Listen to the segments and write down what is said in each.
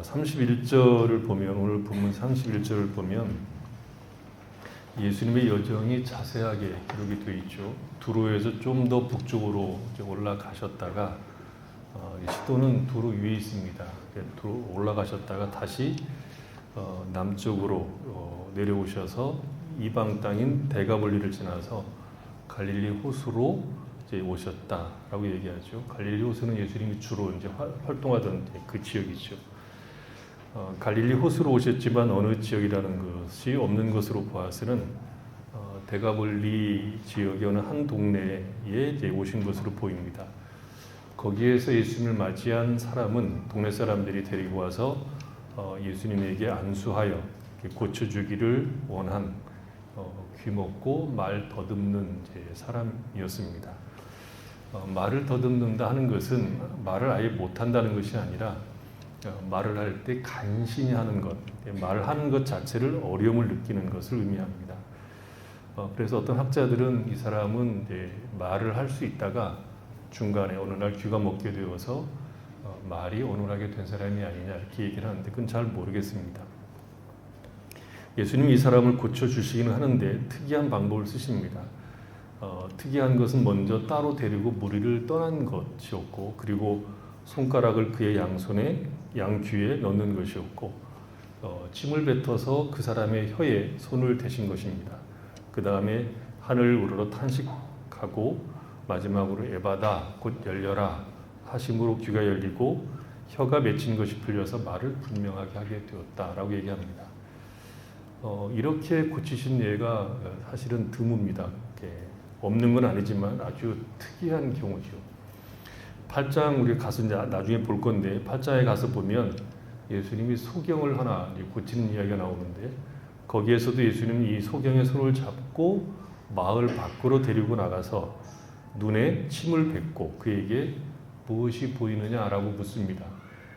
31절을 보면, 오늘 본문 31절을 보면 예수님의 여정이 자세하게 기록이 되어 있죠. 두로에서 좀 더 북쪽으로 올라가셨다가 시도는 두로 위에 있습니다. 두로 올라가셨다가 다시 남쪽으로 내려오셔서 이방 땅인 데가볼리를 지나서 갈릴리 호수로 이제 오셨다라고 얘기하죠. 갈릴리 호수는 예수님이 주로 이제 활동하던 그 지역이죠. 갈릴리 호수로 오셨지만 어느 지역이라는 것이 없는 것으로 보아서는 데가볼리 지역의 어느 한 동네에 이제 오신 것으로 보입니다. 거기에서 예수님을 맞이한 사람은 동네 사람들이 데리고 와서 예수님에게 안수하여 고쳐주기를 원한 귀먹고 말 더듬는 사람이었습니다. 말을 더듬는다 하는 것은 말을 아예 못한다는 것이 아니라 말을 할 때 간신히 하는 것, 말을 하는 것 자체를 어려움을 느끼는 것을 의미합니다. 그래서 어떤 학자들은 이 사람은 말을 할 수 있다가 중간에 어느 날 귀가 먹게 되어서 말이 어눌하게 된 사람이 아니냐 이렇게 얘기를 하는데 그건 잘 모르겠습니다. 예수님이 이 사람을 고쳐주시기는 하는데 특이한 방법을 쓰십니다. 특이한 것은 먼저 따로 데리고 무리를 떠난 것이었고, 그리고 손가락을 그의 양손에 양귀에 넣는 것이었고, 침을 뱉어서 그 사람의 혀에 손을 대신 것입니다. 그 다음에 하늘 우러러 탄식하고 마지막으로 에바다 곧 열려라 하심으로 귀가 열리고 혀가 맺힌 것이 풀려서 말을 분명하게 하게 되었다라고 얘기합니다. 이렇게 고치신 예가 사실은 드뭅니다. 없는 건 아니지만 아주 특이한 경우죠. 8장 우리 가서 이제 나중에 볼 건데 8장에 가서 보면 예수님이 소경을 하나 고치는 이야기가 나오는데 거기에서도 예수님이 이 소경의 손을 잡고 마을 밖으로 데리고 나가서 눈에 침을 뱉고 그에게 무엇이 보이느냐라고 묻습니다.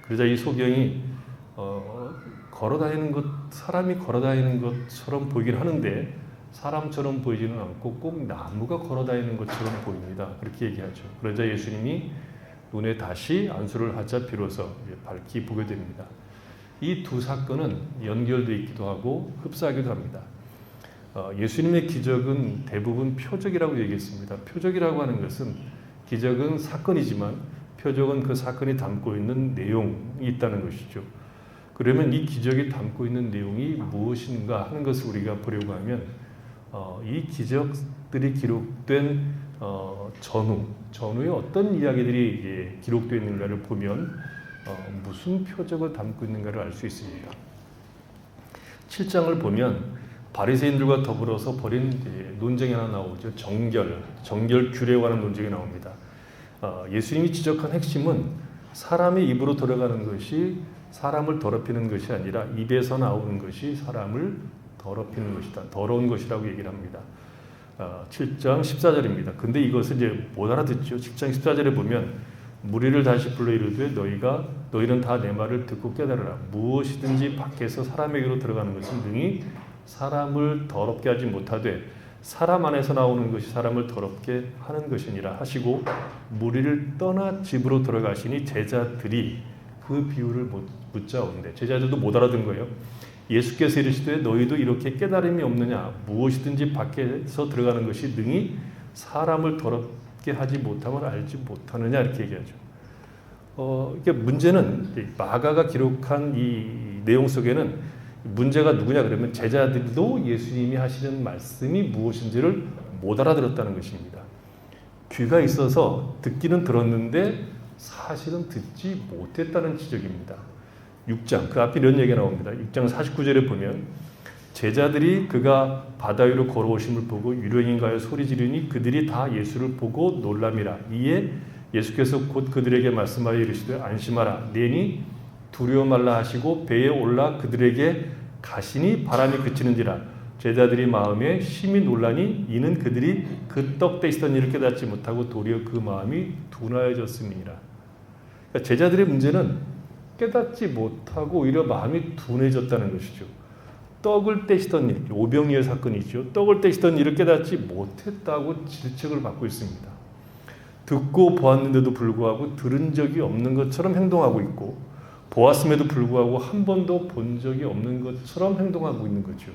그러자 이 소경이 걸어다니는 것, 사람이 걸어다니는 것처럼 보이긴 하는데 사람처럼 보이지는 않고 꼭 나무가 걸어다니는 것처럼 보입니다. 그렇게 얘기하죠. 그러자 예수님이 눈에 다시 안수를 하자 비로소 밝히 보게 됩니다. 이 두 사건은 연결되어 있기도 하고 흡사하기도 합니다. 예수님의 기적은 대부분 표적이라고 얘기했습니다. 표적이라고 하는 것은 기적은 사건이지만 표적은 그 사건이 담고 있는 내용이 있다는 것이죠. 그러면 이 기적이 담고 있는 내용이 무엇인가 하는 것을 우리가 보려고 하면 이 기적들이 기록된 전후에 어떤 이야기들이 기록되어 있는가를 보면 무슨 표적을 담고 있는가를 알 수 있습니다. 7장을 보면 바리새인들과 더불어서 벌인 논쟁이 하나 나오죠. 정결규례에 관한 논쟁이 나옵니다. 예수님이 지적한 핵심은 사람의 입으로 들어가는 것이 사람을 더럽히는 것이 아니라 입에서 나오는 것이 사람을 더럽히는 것이다. 더러운 것이라고 얘기를 합니다. 7장 14절입니다. 근데 이것을 이제 못 알아듣죠. 7장 14절에 보면 무리를 다시 불러 이르되 너희는 다 내 말을 듣고 깨달으라. 무엇이든지 밖에서 사람에게로 들어가는 것은 능히 사람을 더럽게 하지 못하되 사람 안에서 나오는 것이 사람을 더럽게 하는 것이니라 하시고 무리를 떠나 집으로 들어가시니 제자들이 그 비유를 묻자온대. 제자들도 못 알아듣는 거예요. 예수께서 이르시되 너희도 이렇게 깨달음이 없느냐. 무엇이든지 밖에서 들어가는 것이 능히 사람을 더럽게 하지 못함을 알지 못하느냐 이렇게 얘기하죠. 이게 문제는 마가가 기록한 이 내용 속에는 문제가 누구냐 그러면 제자들도 예수님이 하시는 말씀이 무엇인지를 못 알아들었다는 것입니다. 귀가 있어서 듣기는 들었는데 사실은 듣지 못했다는 지적입니다. 6장 그 앞에 이런 얘기가 나옵니다. 6장 49절에 보면 제자들이 그가 바다 위로 걸어오심을 보고 유령인가요 소리 지르니 그들이 다 예수를 보고 놀람이라. 이에 예수께서 곧 그들에게 말씀하여 이르시되 안심하라 내니 두려워 말라 하시고 배에 올라 그들에게 가시니 바람이 그치는지라. 제자들이 마음에 심히 놀라니 이는 그들이 그 떡 떼시던 일을 깨닫지 못하고 도리어 그 마음이 둔하여졌음이니라. 그러니까 제자들의 문제는 깨닫지 못하고 오히려 마음이 둔해졌다는 것이죠. 떡을 떼시던 일, 오병이어 사건이죠. 떡을 떼시던 일을 깨닫지 못했다고 질책을 받고 있습니다. 듣고 보았는데도 불구하고 들은 적이 없는 것처럼 행동하고 있고 보았음에도 불구하고 한 번도 본 적이 없는 것처럼 행동하고 있는 거죠.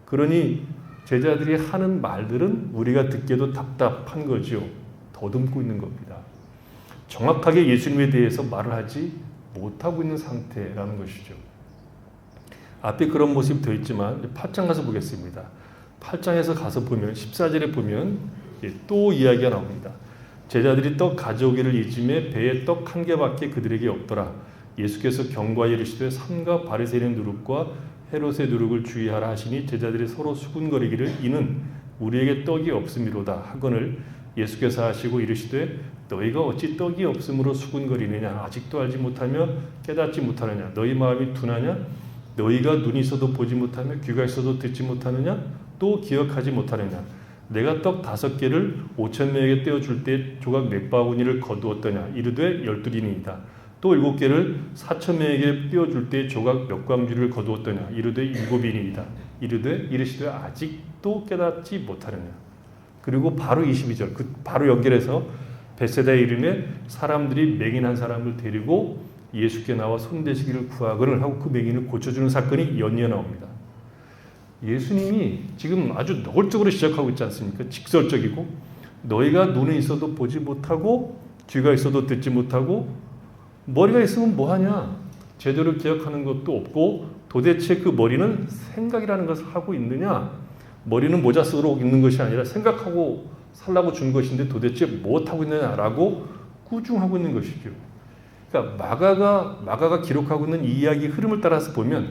그러니 제자들이 하는 말들은 우리가 듣기에도 답답한 거죠. 더듬고 있는 겁니다. 정확하게 예수님에 대해서 말을 하지 못하고 있는 상태라는 것이죠. 앞에 그런 모습이 더 있지만 8장 가서 보겠습니다. 8장에서 가서 보면 14절에 보면 또 이야기가 나옵니다. 제자들이 떡 가져오기를 이쯤에 배에 떡 한 개밖에 그들에게 없더라. 예수께서 경고하여 이르시되 삼가 바리새인의 누룩과 헤롯의 누룩을 주의하라 하시니 제자들이 서로 수군거리기를 이는 우리에게 떡이 없음이로다 하거늘 예수께서 하시고 이르시되 너희가 어찌 떡이 없음으로 수군거리느냐 아직도 알지 못하며 깨닫지 못하느냐 너희 마음이 둔하냐 너희가 눈이 있어도 보지 못하며 귀가 있어도 듣지 못하느냐 또 기억하지 못하느냐 내가 떡 5개를 5,000명에게 떼어줄 때 조각 몇 바구니를 거두었더냐 이르되 12이니이다 또 7개를 4,000명에게 떼어줄 때 조각 몇 광주를 거두었더냐 이르되 7이니이다 이르되 이르시되 아직도 깨닫지 못하느냐. 그리고 바로 22절 바로 연결해서 벳세다에 이르매 사람들이 맹인한 사람을 데리고 예수께 나와 손대시기를 구하거늘 하고 그 맹인을 고쳐주는 사건이 연이어 나옵니다. 예수님이 지금 아주 노골적으로 시작하고 있지 않습니까? 직설적이고 너희가 눈이 있어도 보지 못하고 귀가 있어도 듣지 못하고 머리가 있으면 뭐하냐? 제대로 기억하는 것도 없고 도대체 그 머리는 생각이라는 것을 하고 있느냐? 머리는 모자 쓰고 있는 것이 아니라 생각하고 살라고 준 것인데 도대체 무엇하고 있느냐라고 꾸중하고 있는 것이죠. 그러니까 마가가 기록하고 있는 이 이야기 흐름을 따라서 보면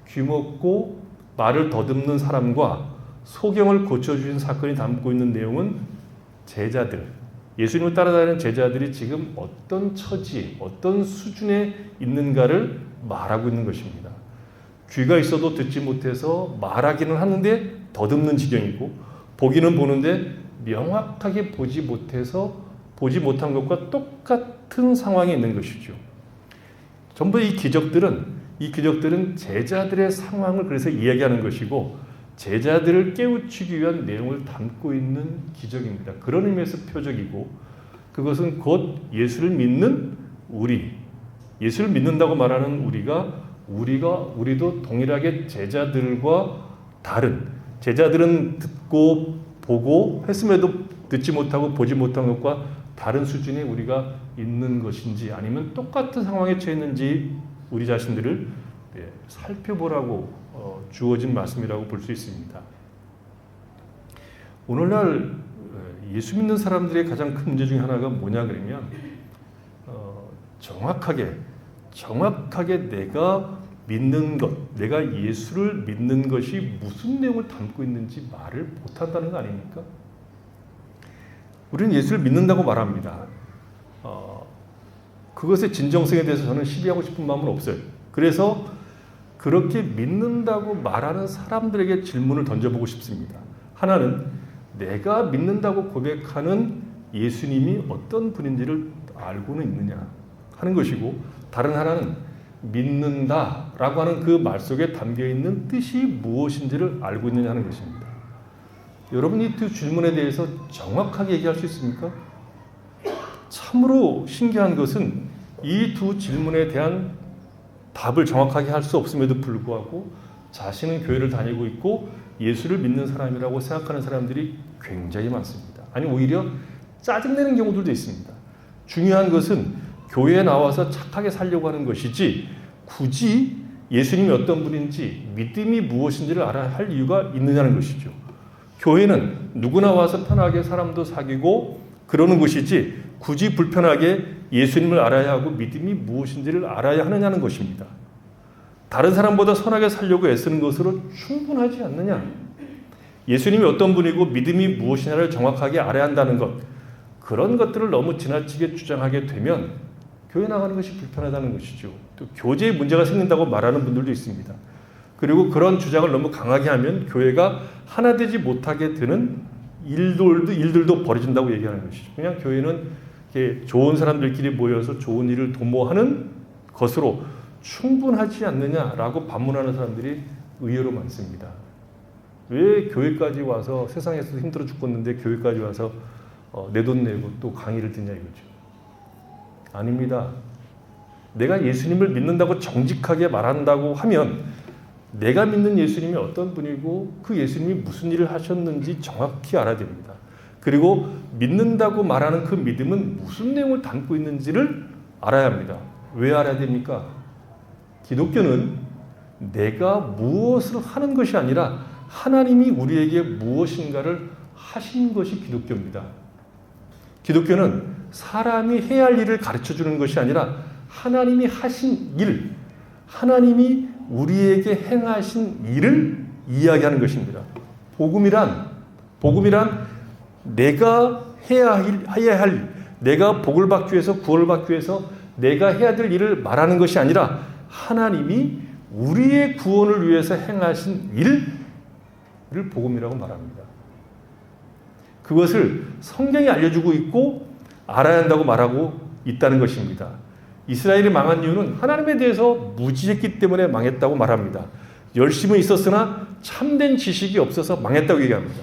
귀먹고 말을 더듬는 사람과 소경을 고쳐주신 사건이 담고 있는 내용은 제자들, 예수님을 따라다니는 제자들이 지금 어떤 처지, 어떤 수준에 있는가를 말하고 있는 것입니다. 귀가 있어도 듣지 못해서 말하기는 하는데 더듬는 지경이고 보기는 보는데 명확하게 보지 못해서 보지 못한 것과 똑같은 상황에 있는 것이죠. 전부 이 기적들은 제자들의 상황을 그래서 이야기하는 것이고 제자들을 깨우치기 위한 내용을 담고 있는 기적입니다. 그런 의미에서 표적이고 그것은 곧 예수를 믿는 예수를 믿는다고 말하는 우리도 동일하게 제자들과 다른 제자들은 듣고 보고 했음에도 듣지 못하고 보지 못한 것과 다른 수준에 우리가 있는 것인지 아니면 똑같은 상황에 처해 있는지 우리 자신들을 살펴보라고 주어진 말씀이라고 볼 수 있습니다. 오늘날 예수 믿는 사람들의 가장 큰 문제 중에 하나가 뭐냐 그러면 정확하게 내가 믿는 것, 내가 예수를 믿는 것이 무슨 내용을 담고 있는지 말을 못한다는 거 아닙니까? 우리는 예수를 믿는다고 말합니다. 그것의 진정성에 대해서 저는 시비하고 싶은 마음은 없어요. 그래서 그렇게 믿는다고 말하는 사람들에게 질문을 던져보고 싶습니다. 하나는 내가 믿는다고 고백하는 예수님이 어떤 분인지를 알고는 있느냐 하는 것이고 다른 하나는 믿는다라고 하는 그 말 속에 담겨있는 뜻이 무엇인지를 알고 있느냐 하는 것입니다. 여러분 이 두 질문에 대해서 정확하게 얘기할 수 있습니까? 참으로 신기한 것은 이 두 질문에 대한 답을 정확하게 할 수 없음에도 불구하고 자신은 교회를 다니고 있고 예수를 믿는 사람이라고 생각하는 사람들이 굉장히 많습니다. 아니 오히려 짜증내는 경우들도 있습니다. 중요한 것은 교회에 나와서 착하게 살려고 하는 것이지 굳이 예수님이 어떤 분인지 믿음이 무엇인지를 알아야 할 이유가 있느냐는 것이죠. 교회는 누구나 와서 편하게 사람도 사귀고 그러는 것이지 굳이 불편하게 예수님을 알아야 하고 믿음이 무엇인지를 알아야 하느냐는 것입니다. 다른 사람보다 선하게 살려고 애쓰는 것으로 충분하지 않느냐. 예수님이 어떤 분이고 믿음이 무엇이냐를 정확하게 알아야 한다는 것, 그런 것들을 너무 지나치게 주장하게 되면 교회 나가는 것이 불편하다는 것이죠. 또 교제에 문제가 생긴다고 말하는 분들도 있습니다. 그리고 그런 주장을 너무 강하게 하면 교회가 하나 되지 못하게 되는 일들도 벌어진다고 얘기하는 것이죠. 그냥 교회는 이렇게 좋은 사람들끼리 모여서 좋은 일을 도모하는 것으로 충분하지 않느냐라고 반문하는 사람들이 의외로 많습니다. 왜 교회까지 와서 세상에서 힘들어 죽겠는데 교회까지 와서 내 돈 내고 또 강의를 듣냐 이거죠. 아닙니다. 내가 예수님을 믿는다고 정직하게 말한다고 하면 내가 믿는 예수님이 어떤 분이고 그 예수님이 무슨 일을 하셨는지 정확히 알아야 됩니다. 그리고 믿는다고 말하는 그 믿음은 무슨 내용을 담고 있는지를 알아야 합니다. 왜 알아야 됩니까? 기독교는 내가 무엇을 하는 것이 아니라 하나님이 우리에게 무엇인가를 하신 것이 기독교입니다. 기독교는 사람이 해야 할 일을 가르쳐주는 것이 아니라 하나님이 하신 일, 하나님이 우리에게 행하신 일을 이야기하는 것입니다. 복음이란 내가 해야 할 일, 내가 복을 받기 위해서 구원을 받기 위해서 내가 해야 될 일을 말하는 것이 아니라 하나님이 우리의 구원을 위해서 행하신 일을 복음이라고 말합니다. 그것을 성경이 알려주고 있고 알아야 한다고 말하고 있다는 것입니다. 이스라엘이 망한 이유는 하나님에 대해서 무지했기 때문에 망했다고 말합니다. 열심은 있었으나 참된 지식이 없어서 망했다고 얘기합니다.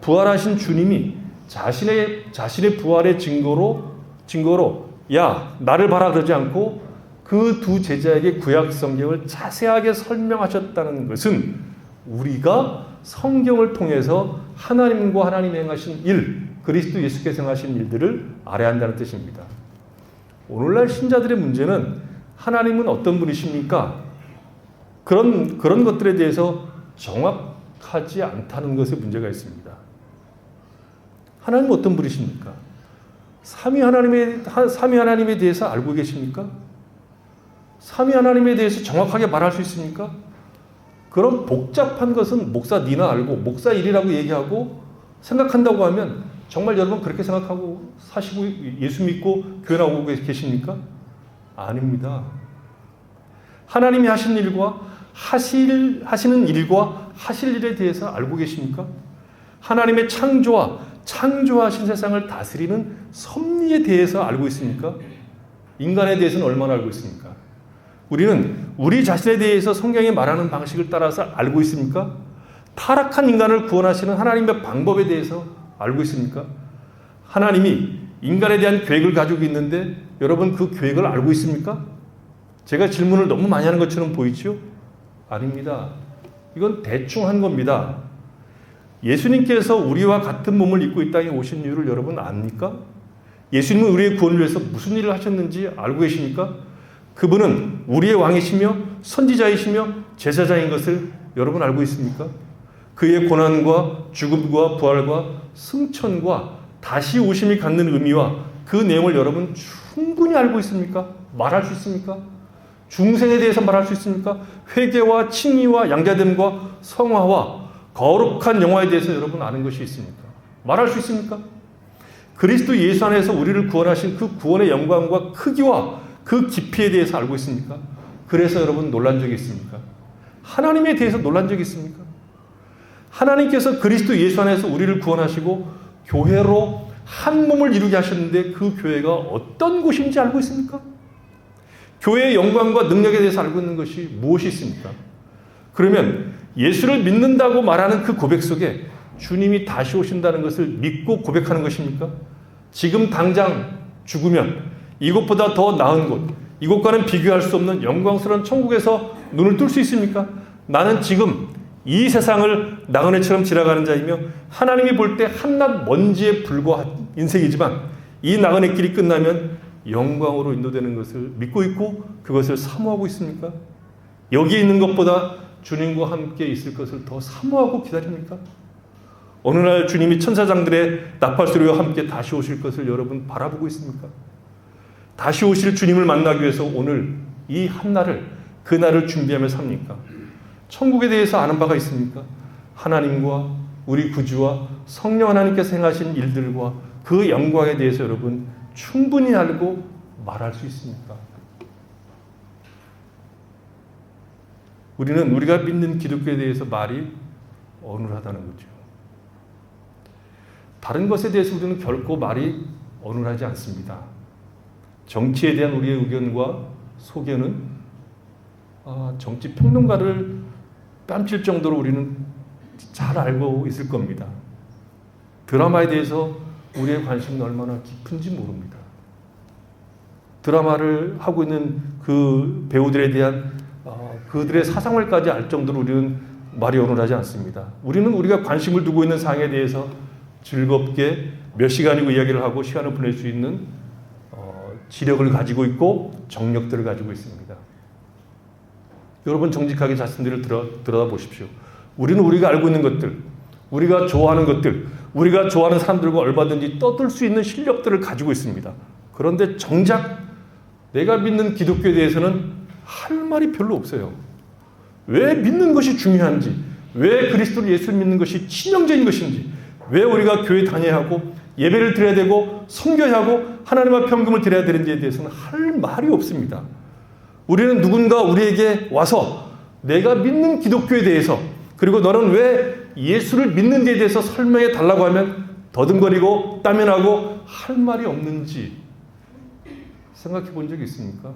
부활하신 주님이 자신의 부활의 증거로 야 나를 봐라 그러지 않고 그 두 제자에게 구약 성경을 자세하게 설명하셨다는 것은 우리가 성경을 통해서 하나님과 하나님이 행하신 일, 그리스도 예수께서 행하신 일들을 알아야 한다는 뜻입니다. 오늘날 신자들의 문제는 하나님은 어떤 분이십니까? 그런 것들에 대해서 정확하지 않다는 것에 문제가 있습니다. 하나님은 어떤 분이십니까? 삼위 하나님에 대해서 알고 계십니까? 삼위 하나님에 대해서 정확하게 말할 수 있습니까? 그런 복잡한 것은 목사 니나 알고 목사 일이라고 얘기하고 생각한다고 하면 정말 여러분 그렇게 생각하고 사시고 예수 믿고 교회 나오고 계십니까? 아닙니다. 하나님이 하신 일과 하시는 일과 하실 일에 대해서 알고 계십니까? 하나님의 창조와 창조하신 세상을 다스리는 섭리에 대해서 알고 있습니까? 인간에 대해서는 얼마나 알고 있습니까? 우리는 우리 자신에 대해서 성경이 말하는 방식을 따라서 알고 있습니까? 타락한 인간을 구원하시는 하나님의 방법에 대해서 알고 있습니까? 하나님이 인간에 대한 계획을 가지고 있는데 여러분 그 계획을 알고 있습니까? 제가 질문을 너무 많이 하는 것처럼 보이죠? 아닙니다. 이건 대충 한 겁니다. 예수님께서 우리와 같은 몸을 입고 이 땅에 오신 이유를 여러분 압니까? 예수님은 우리의 구원을 위해서 무슨 일을 하셨는지 알고 계십니까? 그분은 우리의 왕이시며 선지자이시며 제사장인 것을 여러분 알고 있습니까? 그의 고난과 죽음과 부활과 승천과 다시 오심이 갖는 의미와 그 내용을 여러분 충분히 알고 있습니까? 말할 수 있습니까? 중생에 대해서 말할 수 있습니까? 회개와 칭의와 양자됨과 성화와 거룩한 영화에 대해서 여러분 아는 것이 있습니까? 말할 수 있습니까? 그리스도 예수 안에서 우리를 구원하신 그 구원의 영광과 크기와 그 깊이에 대해서 알고 있습니까? 그래서 여러분 놀란 적이 있습니까? 하나님에 대해서 놀란 적이 있습니까? 하나님께서 그리스도 예수 안에서 우리를 구원하시고 교회로 한 몸을 이루게 하셨는데 그 교회가 어떤 곳인지 알고 있습니까? 교회의 영광과 능력에 대해서 알고 있는 것이 무엇이 있습니까? 그러면 예수를 믿는다고 말하는 그 고백 속에 주님이 다시 오신다는 것을 믿고 고백하는 것입니까? 지금 당장 죽으면 이곳보다 더 나은 곳, 이곳과는 비교할 수 없는 영광스러운 천국에서 눈을 뜰 수 있습니까? 나는 지금 이 세상을 나그네처럼 지나가는 자이며 하나님이 볼 때 한낱 먼지에 불과한 인생이지만 이 나그네 길이 끝나면 영광으로 인도되는 것을 믿고 있고 그것을 사모하고 있습니까? 여기 있는 것보다 주님과 함께 있을 것을 더 사모하고 기다립니까? 어느 날 주님이 천사장들의 나팔소리와 함께 다시 오실 것을 여러분 바라보고 있습니까? 다시 오실 주님을 만나기 위해서 오늘 이 한날을 그날을 준비하며 삽니까? 천국에 대해서 아는 바가 있습니까? 하나님과 우리 구주와 성령 하나님께서 행하신 일들과 그 영광에 대해서 여러분 충분히 알고 말할 수 있습니까? 우리는 우리가 믿는 기독교에 대해서 말이 어눌하다는 거죠. 다른 것에 대해서 우리는 결코 말이 어눌하지 않습니다. 정치에 대한 우리의 의견과 소견은 정치 평론가를 뺨칠 정도로 우리는 잘 알고 있을 겁니다. 드라마에 대해서 우리의 관심은 얼마나 깊은지 모릅니다. 드라마를 하고 있는 그 배우들에 대한 그들의 사상을까지 알 정도로 우리는 말이 어눌하지 않습니다. 우리는 우리가 관심을 두고 있는 사항에 대해서 즐겁게 몇 시간이고 이야기를 하고 시간을 보낼 수 있는 지력을 가지고 있고 정력들을 가지고 있습니다. 여러분 정직하게 자신들을 들여다보십시오. 우리는 우리가 알고 있는 것들, 우리가 좋아하는 것들, 우리가 좋아하는 사람들과 얼마든지 떠들 수 있는 실력들을 가지고 있습니다. 그런데 정작 내가 믿는 기독교에 대해서는 할 말이 별로 없어요. 왜 믿는 것이 중요한지, 왜 그리스도 예수를 믿는 것이 치명적인 것인지, 왜 우리가 교회 다녀야 하고 예배를 드려야 되고 섬겨야 하고 하나님 앞에 헌금을 드려야 되는지에 대해서는 할 말이 없습니다. 우리는 누군가 우리에게 와서 내가 믿는 기독교에 대해서, 그리고 너는 왜 예수를 믿는 데에 대해서 설명해 달라고 하면 더듬거리고 따면하고 할 말이 없는지 생각해 본 적이 있습니까?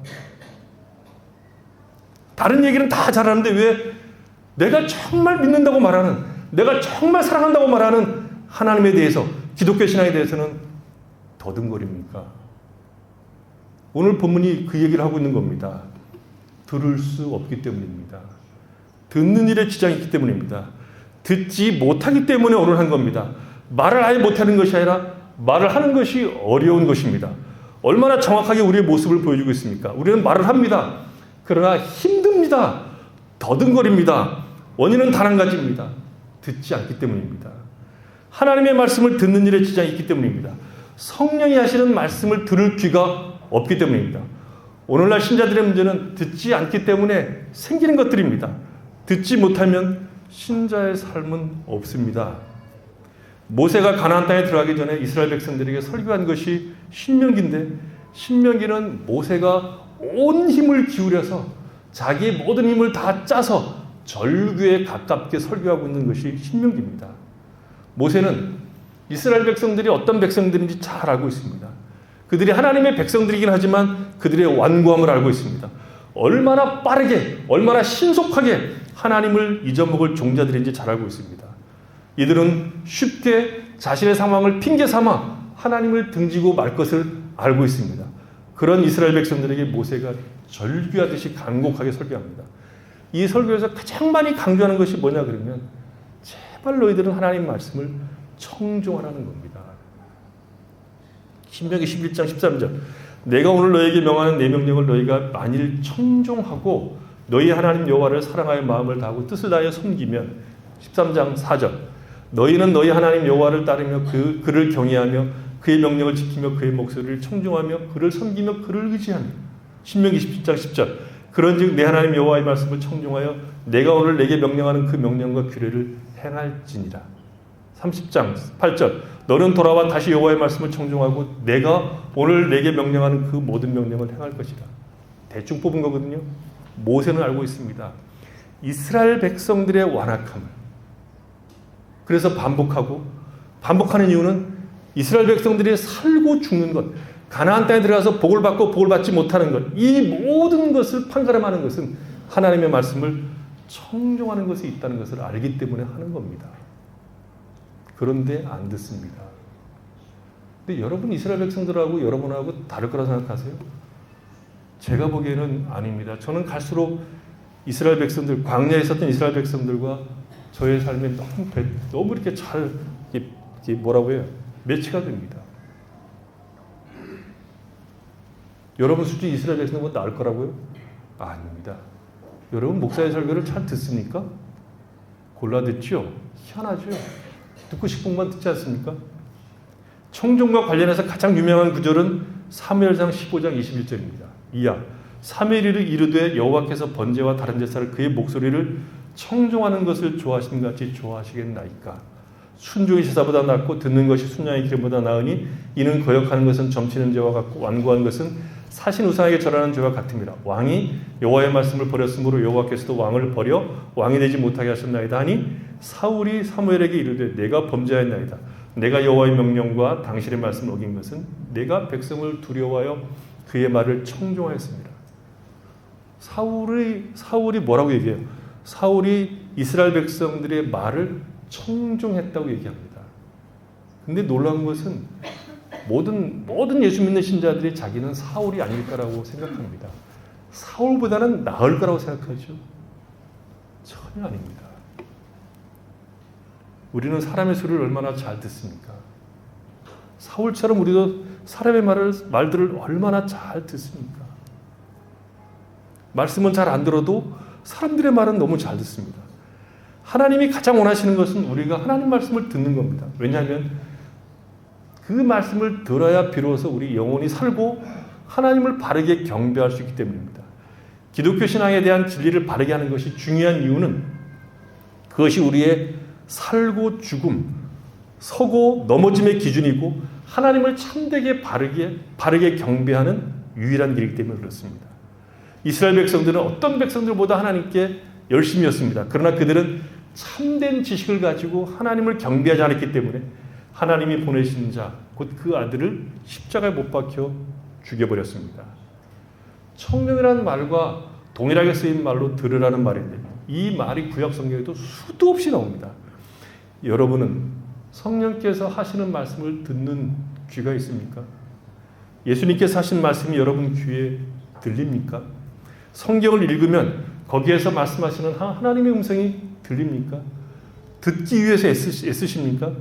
다른 얘기는 다 잘하는데 왜 내가 정말 믿는다고 말하는, 내가 정말 사랑한다고 말하는 하나님에 대해서, 기독교 신앙에 대해서는 더듬거립니까? 오늘 본문이 그 얘기를 하고 있는 겁니다. 들을 수 없기 때문입니다. 듣는 일에 지장이 있기 때문입니다. 듣지 못하기 때문에 어른한 겁니다. 말을 아예 못하는 것이 아니라 말을 하는 것이 어려운 것입니다. 얼마나 정확하게 우리의 모습을 보여주고 있습니까? 우리는 말을 합니다. 그러나 힘듭니다. 더듬거립니다. 원인은 단 한 가지입니다. 듣지 않기 때문입니다. 하나님의 말씀을 듣는 일에 지장이 있기 때문입니다. 성령이 하시는 말씀을 들을 귀가 없기 때문입니다. 오늘날 신자들의 문제는 듣지 않기 때문에 생기는 것들입니다. 듣지 못하면 신자의 삶은 없습니다. 모세가 가나안 땅에 들어가기 전에 이스라엘 백성들에게 설교한 것이 신명기인데, 신명기는 모세가 온 힘을 기울여서 자기의 모든 힘을 다 짜서 절규에 가깝게 설교하고 있는 것이 신명기입니다. 모세는 이스라엘 백성들이 어떤 백성들인지 잘 알고 있습니다. 그들이 하나님의 백성들이긴 하지만 그들의 완고함을 알고 있습니다. 얼마나 빠르게, 얼마나 신속하게 하나님을 잊어먹을 종자들인지 잘 알고 있습니다. 이들은 쉽게 자신의 상황을 핑계 삼아 하나님을 등지고 말 것을 알고 있습니다. 그런 이스라엘 백성들에게 모세가 절규하듯이 간곡하게 설교합니다. 이 설교에서 가장 많이 강조하는 것이 뭐냐 그러면, 제발 너희들은 하나님 말씀을 청종하라는 겁니다. 신명기 11장 13절, 내가 오늘 너희에게 명하는 내 명령을 너희가 만일 청종하고 너희 하나님 여호와를 사랑하여 마음을 다하고 뜻을 다하여 섬기면, 13장 4절, 너희는 너희 하나님 여호와를 따르며 그를 경외하며 그의 명령을 지키며 그의 목소리를 청종하며 그를 섬기며 그를 의지하며, 신명기 17장 10절, 그런즉 내 하나님 여호와의 말씀을 청종하여 내가 오늘 내게 명령하는 그 명령과 규례를 행할지니라. 30장 8절, 너는 돌아와 다시 여호와의 말씀을 청종하고 내가 오늘 내게 명령하는 그 모든 명령을 행할 것이다. 대충 뽑은 거거든요. 모세는 알고 있습니다. 이스라엘 백성들의 완악함을. 그래서 반복하는 이유는 이스라엘 백성들이 살고 죽는 것, 가나안 땅에 들어가서 복을 받고 복을 받지 못하는 것, 이 모든 것을 판가름하는 것은 하나님의 말씀을 청종하는 것이 있다는 것을 알기 때문에 하는 겁니다. 그런데 안 듣습니다. 근데 여러분 이스라엘 백성들하고 여러분하고 다를 거라 생각하세요? 제가 보기에는 아닙니다. 저는 갈수록 이스라엘 백성들, 광야에 있었던 이스라엘 백성들과 저의 삶에 너무 이렇게 잘 뭐라고 해요? 매치가 됩니다. 여러분 수준 이스라엘 백성보다 나을 거라고요? 아닙니다. 여러분 목사의 설교를 잘 듣습니까? 골라 듣죠? 희한하죠? 듣고 싶은 것만 듣지 않습니까? 청종과 관련해서 가장 유명한 구절은 사무엘상 15장 21절입니다. 이야 사무엘이 이르되 여호와께서 번제와 다른 제사를 그의 목소리를 청종하는 것을 좋아하시는 같이 좋아하시겠나이까. 순종이 제사보다 낫고 듣는 것이 순양의 기름보다 나으니 이는 거역하는 것은 점치는 죄와 같고 완고한 것은 사신 우상에게 절하는 죄와 같음이라. 왕이 여호와의 말씀을 버렸으므로 여호와께서도 왕을 버려 왕이 되지 못하게 하셨나이다 하니 사울이 사무엘에게 이르되 내가 범죄하였나이다. 내가 여호와의 명령과 당신의 말씀을 어긴 것은 내가 백성을 두려워하여 그의 말을 청종하였습니다. 사울이 뭐라고 얘기해요? 사울이 이스라엘 백성들의 말을 청종했다고 얘기합니다. 근데 놀라운 것은 모든 예수 믿는 신자들이 자기는 사울이 아닐까라고 생각합니다. 사울보다는 나을 거라고 생각하죠. 전혀 아닙니다. 우리는 사람의 소리를 얼마나 잘 듣습니까? 사울처럼 우리도 사람의 말들을 얼마나 잘 듣습니까? 말씀은 잘 안 들어도 사람들의 말은 너무 잘 듣습니다. 하나님이 가장 원하시는 것은 우리가 하나님 말씀을 듣는 겁니다. 왜냐하면 그 말씀을 들어야 비로소 우리 영혼이 살고 하나님을 바르게 경배할 수 있기 때문입니다. 기독교 신앙에 대한 진리를 바르게 하는 것이 중요한 이유는 그것이 우리의 살고 죽음, 서고 넘어짐의 기준이고 하나님을 참되게 바르게 경배하는 유일한 길이기 때문에 그렇습니다. 이스라엘 백성들은 어떤 백성들보다 하나님께 열심이었습니다. 그러나 그들은 참된 지식을 가지고 하나님을 경배하지 않았기 때문에 하나님이 보내신 자, 곧 그 아들을 십자가에 못 박혀 죽여버렸습니다. 청년이라는 말과 동일하게 쓰인 말로 들으라는 말인데 이 말이 구약 성경에도 수도 없이 나옵니다. 여러분은 성령께서 하시는 말씀을 듣는 귀가 있습니까? 예수님께서 하신 말씀이 여러분 귀에 들립니까? 성경을 읽으면 거기에서 말씀하시는 하나님의 음성이 들립니까? 듣기 위해서 애쓰십니까?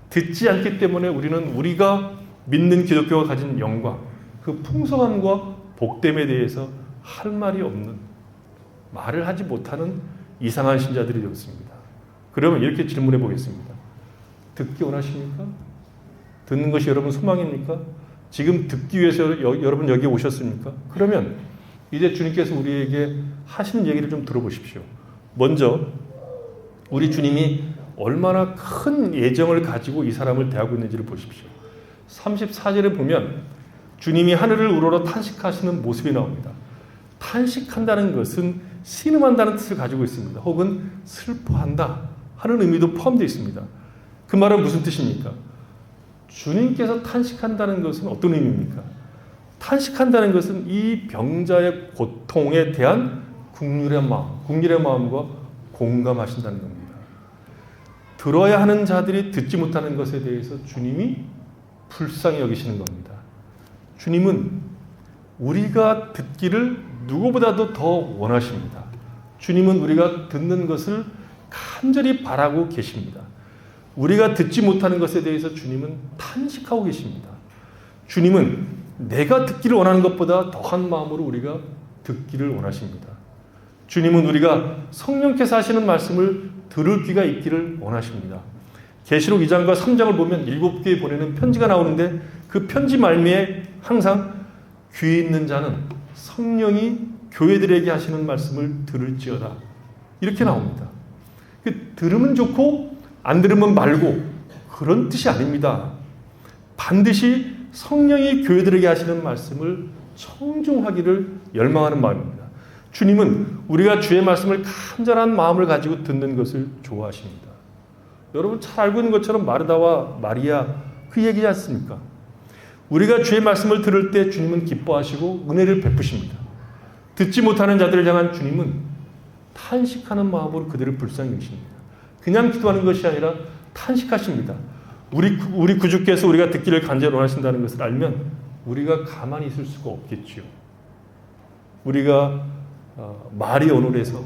듣지 않기 때문에 우리는 우리가 믿는 기독교가 가진 영광, 그 풍성함과 복됨에 대해서 할 말이 없는, 말을 하지 못하는 이상한 신자들이 되었습니다. 그러면 이렇게 질문해 보겠습니다. 듣기 원하십니까? 듣는 것이 여러분 소망입니까? 지금 듣기 위해서 여러분 여기 오셨습니까? 그러면 이제 주님께서 우리에게 하시는 얘기를 좀 들어보십시오. 먼저 우리 주님이 얼마나 큰 예정을 가지고 이 사람을 대하고 있는지를 보십시오. 34절에 보면 주님이 하늘을 우러러 탄식하시는 모습이 나옵니다. 탄식한다는 것은 신음한다는 뜻을 가지고 있습니다. 혹은 슬퍼한다 하는 의미도 포함되어 있습니다. 그 말은 무슨 뜻입니까? 주님께서 탄식한다는 것은 어떤 의미입니까? 탄식한다는 것은 이 병자의 고통에 대한 국률의 마음과 공감하신다는 겁니다. 들어야 하는 자들이 듣지 못하는 것에 대해서 주님이 불쌍히 여기시는 겁니다. 주님은 우리가 듣기를 누구보다도 더 원하십니다. 주님은 우리가 듣는 것을 간절히 바라고 계십니다. 우리가 듣지 못하는 것에 대해서 주님은 탄식하고 계십니다. 주님은 내가 듣기를 원하는 것보다 더한 마음으로 우리가 듣기를 원하십니다. 주님은 우리가 성령께서 하시는 말씀을 들을 귀가 있기를 원하십니다. 계시록 2장과 3장을 보면 7교회에 보내는 편지가 나오는데 그 편지 말미에 항상 귀 있는 자는 성령이 교회들에게 하시는 말씀을 들을지어다 이렇게 나옵니다. 들으면 좋고 안 들으면 말고 그런 뜻이 아닙니다. 반드시 성령이 교회들에게 하시는 말씀을 청중하기를 열망하는 마음입니다. 주님은 우리가 주의 말씀을 간절한 마음을 가지고 듣는 것을 좋아하십니다. 여러분 잘 알고 있는 것처럼 마르다와 마리아 그 얘기지 않습니까? 우리가 주의 말씀을 들을 때 주님은 기뻐하시고 은혜를 베푸십니다. 듣지 못하는 자들을 향한 주님은 탄식하는 마음으로 그들을 불쌍히 여기십니다. 그냥 기도하는 것이 아니라 탄식하십니다. 우리 구주께서 우리가 듣기를 간절히 원하신다는 것을 알면 우리가 가만히 있을 수가 없겠지요. 우리가 말이 온울해서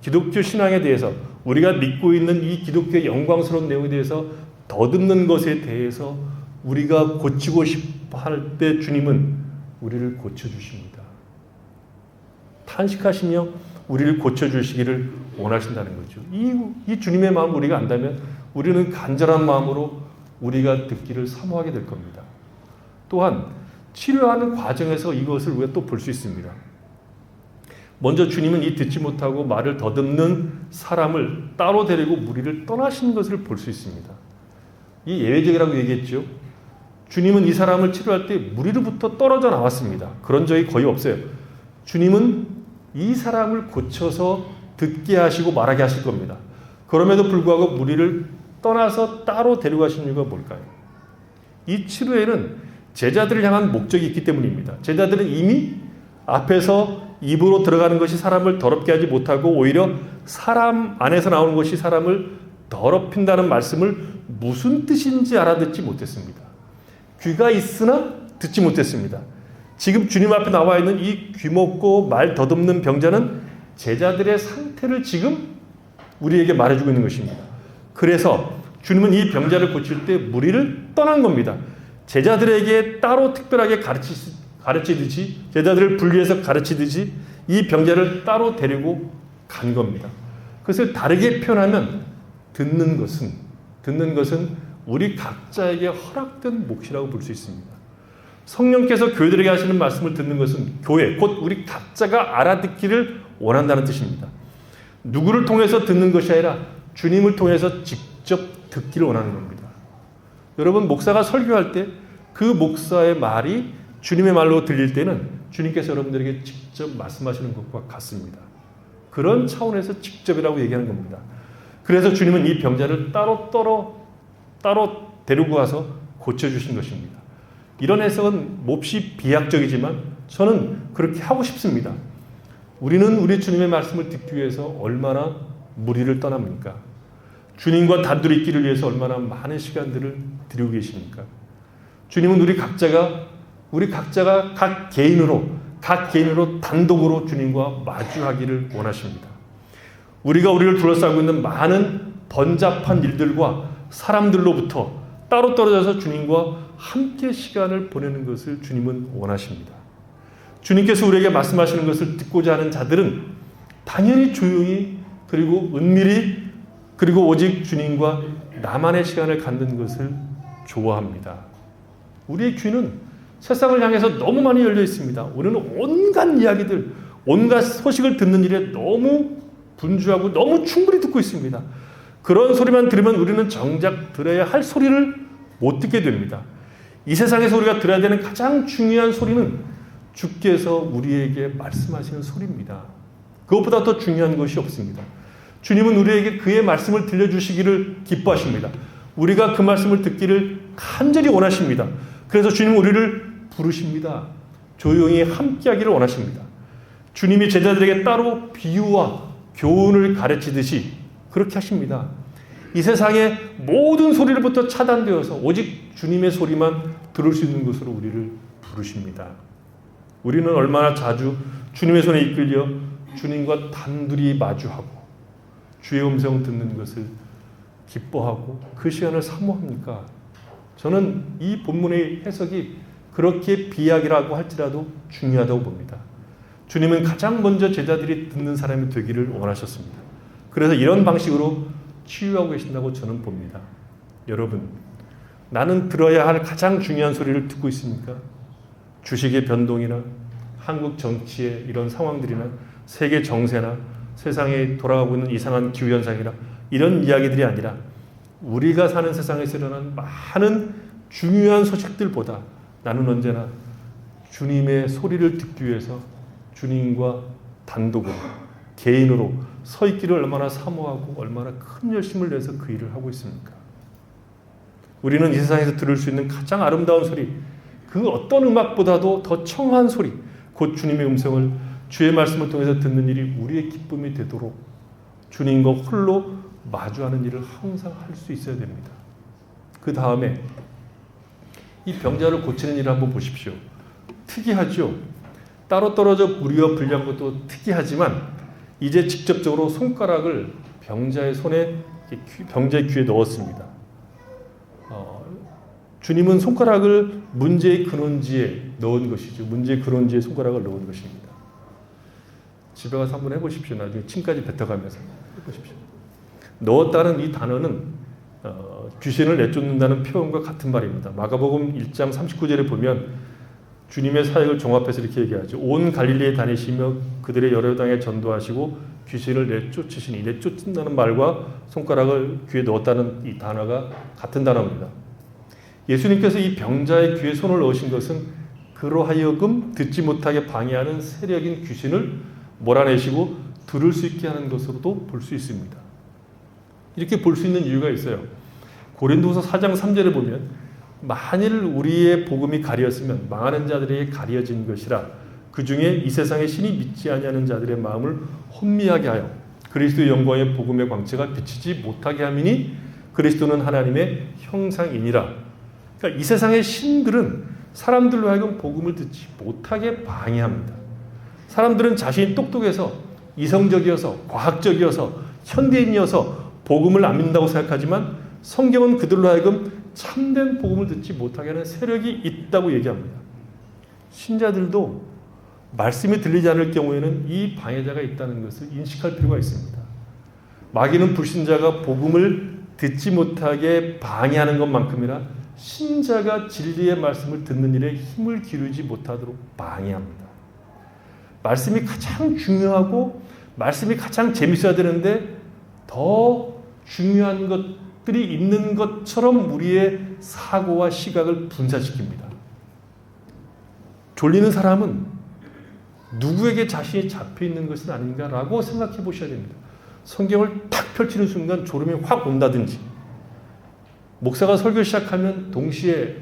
기독교 신앙에 대해서 우리가 믿고 있는 이 기독교의 영광스러운 내용에 대해서 더듬는 것에 대해서 우리가 고치고 싶어 할 때 주님은 우리를 고쳐주십니다. 탄식하시며 우리를 고쳐주시기를 원하신다는 거죠. 이 주님의 마음을 우리가 안다면 우리는 간절한 마음으로 우리가 듣기를 사모하게 될 겁니다. 또한 치료하는 과정에서 이것을 우리가 또 볼 수 있습니다. 먼저 주님은 이 듣지 못하고 말을 더듬는 사람을 따로 데리고 무리를 떠나신 것을 볼 수 있습니다. 이 예외적이라고 얘기했죠. 주님은 이 사람을 치료할 때 무리로부터 떨어져 나왔습니다. 그런 적이 거의 없어요. 주님은 이 사람을 고쳐서 듣게 하시고 말하게 하실 겁니다. 그럼에도 불구하고 무리를 떠나서 따로 데려가신 이유가 뭘까요? 이 치료에는 제자들을 향한 목적이 있기 때문입니다. 제자들은 이미 앞에서 입으로 들어가는 것이 사람을 더럽게 하지 못하고 오히려 사람 안에서 나오는 것이 사람을 더럽힌다는 말씀을 무슨 뜻인지 알아듣지 못했습니다. 귀가 있으나 듣지 못했습니다. 지금 주님 앞에 나와 있는 이 귀먹고 말 더듬는 병자는 제자들의 상태를 지금 우리에게 말해주고 있는 것입니다. 그래서 주님은 이 병자를 고칠 때 무리를 떠난 겁니다. 제자들에게 따로 특별하게 가르치듯이, 제자들을 분리해서 가르치듯이 이 병자를 따로 데리고 간 겁니다. 그것을 다르게 표현하면 듣는 것은 우리 각자에게 허락된 몫이라고 볼 수 있습니다. 성령께서 교회들에게 하시는 말씀을 듣는 것은 교회, 곧 우리 각자가 알아듣기를 원한다는 뜻입니다. 누구를 통해서 듣는 것이 아니라 주님을 통해서 직접 듣기를 원하는 겁니다. 여러분, 목사가 설교할 때 그 목사의 말이 주님의 말로 들릴 때는 주님께서 여러분들에게 직접 말씀하시는 것과 같습니다. 그런 차원에서 직접이라고 얘기하는 겁니다. 그래서 주님은 이 병자를 따로 데리고 가서 고쳐주신 것입니다. 이런 해석은 몹시 비약적이지만 저는 그렇게 하고 싶습니다. 우리는 우리 주님의 말씀을 듣기 위해서 얼마나 무리를 떠납니까? 주님과 단둘이 있기를 위해서 얼마나 많은 시간들을 드리고 계십니까? 주님은 우리 각자가 각 개인으로 단독으로 주님과 마주하기를 원하십니다. 우리가 우리를 둘러싸고 있는 많은 번잡한 일들과 사람들로부터 따로 떨어져서 주님과 함께 시간을 보내는 것을 주님은 원하십니다. 주님께서 우리에게 말씀하시는 것을 듣고자 하는 자들은 당연히 조용히 그리고 은밀히 그리고 오직 주님과 나만의 시간을 갖는 것을 좋아합니다. 우리의 귀는 세상을 향해서 너무 많이 열려 있습니다. 우리는 온갖 이야기들, 온갖 소식을 듣는 일에 너무 분주하고 너무 충분히 듣고 있습니다. 그런 소리만 들으면 우리는 정작 들어야 할 소리를 못 듣게 됩니다. 이 세상에서 우리가 들어야 되는 가장 중요한 소리는 주께서 우리에게 말씀하시는 소리입니다. 그것보다 더 중요한 것이 없습니다. 주님은 우리에게 그의 말씀을 들려주시기를 기뻐하십니다. 우리가 그 말씀을 듣기를 간절히 원하십니다. 그래서 주님은 우리를 부르십니다. 조용히 함께하기를 원하십니다. 주님이 제자들에게 따로 비유와 교훈을 가르치듯이 그렇게 하십니다. 이 세상의 모든 소리로부터 차단되어서 오직 주님의 소리만 들을 수 있는 곳으로 우리를 부르십니다. 우리는 얼마나 자주 주님의 손에 이끌려 주님과 단둘이 마주하고 주의 음성 듣는 것을 기뻐하고 그 시간을 사모합니까? 저는 이 본문의 해석이 그렇게 비약이라고 할지라도 중요하다고 봅니다. 주님은 가장 먼저 제자들이 듣는 사람이 되기를 원하셨습니다. 그래서 이런 방식으로 치유하고 계신다고 저는 봅니다. 여러분, 나는 들어야 할 가장 중요한 소리를 듣고 있습니까? 주식의 변동이나 한국 정치의 이런 상황들이나 세계 정세나 세상에 돌아가고 있는 이상한 기후현상이나 이런 이야기들이 아니라 우리가 사는 세상에서 일어나는 많은 중요한 소식들보다 나는 언제나 주님의 소리를 듣기 위해서 주님과 단독으로 개인으로 서 있기를 얼마나 사모하고 얼마나 큰 열심을 내서 그 일을 하고 있습니까? 우리는 이 세상에서 들을 수 있는 가장 아름다운 소리, 그 어떤 음악보다도 더 청한 소리, 곧 주님의 음성을 주의 말씀을 통해서 듣는 일이 우리의 기쁨이 되도록 주님과 홀로 마주하는 일을 항상 할 수 있어야 됩니다. 그 다음에 이 병자를 고치는 일을 한번 보십시오. 특이하죠? 따로 떨어져 무리와 분리한 것도 특이하지만 이제 직접적으로 손가락을 병자의 손에, 병자의 귀에 넣었습니다. 주님은 손가락을 문제의 근원지에 넣은 것이죠. 문제의 근원지에 손가락을 넣은 것입니다. 집에 가서 한번 해보십시오. 나중에 침까지 뱉어가면서 해보십시오. 넣었다는 이 단어는 귀신을 내쫓는다는 표현과 같은 말입니다. 마가복음 1장 39절에 보면 주님의 사역을 종합해서 이렇게 얘기하죠. 온 갈릴리에 다니시며 그들의 여러 당에 전도하시고 귀신을 내쫓으시니, 내쫓는다는 말과 손가락을 귀에 넣었다는 이 단어가 같은 단어입니다. 예수님께서 이 병자의 귀에 손을 넣으신 것은 그로 하여금 듣지 못하게 방해하는 세력인 귀신을 몰아내시고 들을 수 있게 하는 것으로도 볼 수 있습니다. 이렇게 볼 수 있는 이유가 있어요. 고린도서 4장 3절에 보면 만일 우리의 복음이 가려졌으면 망하는 자들에게 가려진 것이라 그 중에 이 세상의 신이 믿지 아니하는 자들의 마음을 혼미하게 하여 그리스도의 영광의 복음의 광채가 비치지 못하게 함이니 그리스도는 하나님의 형상이니라. 그러니까 이 세상의 신들은 사람들로 하여금 복음을 듣지 못하게 방해합니다. 사람들은 자신이 똑똑해서 이성적이어서 과학적이어서 현대인이어서 복음을 안 믿는다고 생각하지만 성경은 그들로 하여금 참된 복음을 듣지 못하게 하는 세력이 있다고 얘기합니다. 신자들도 말씀이 들리지 않을 경우에는 이 방해자가 있다는 것을 인식할 필요가 있습니다. 마귀는 불신자가 복음을 듣지 못하게 방해하는 것만큼이나 신자가 진리의 말씀을 듣는 일에 힘을 기울이지 못하도록 방해합니다. 말씀이 가장 중요하고 말씀이 가장 재밌어야 되는데 더 중요한 것들이 있는 것처럼 우리의 사고와 시각을 분산시킵니다. 졸리는 사람은 누구에게 자신이 잡혀있는 것은 아닌가라고 생각해 보셔야 됩니다. 성경을 탁 펼치는 순간 졸음이 확 온다든지 목사가 설교 시작하면 동시에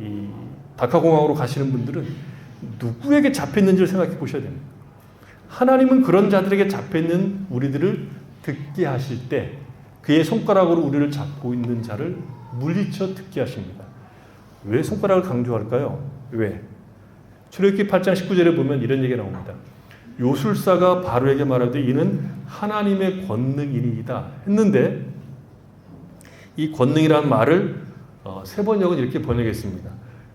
이 다카공항으로 가시는 분들은 누구에게 잡혀있는지를 생각해 보셔야 됩니다. 하나님은 그런 자들에게 잡혀있는 우리들을 듣게 하실 때 그의 손가락으로 우리를 잡고 있는 자를 물리쳐 듣게 하십니다. 왜 손가락을 강조할까요? 왜? 출애굽기 8장 19절에 보면 이런 얘기가 나옵니다. 요술사가 바로에게 말하되 이는 하나님의 권능이니이다 했는데 이 권능이라는 말을 세 번역은 이렇게 번역했습니다.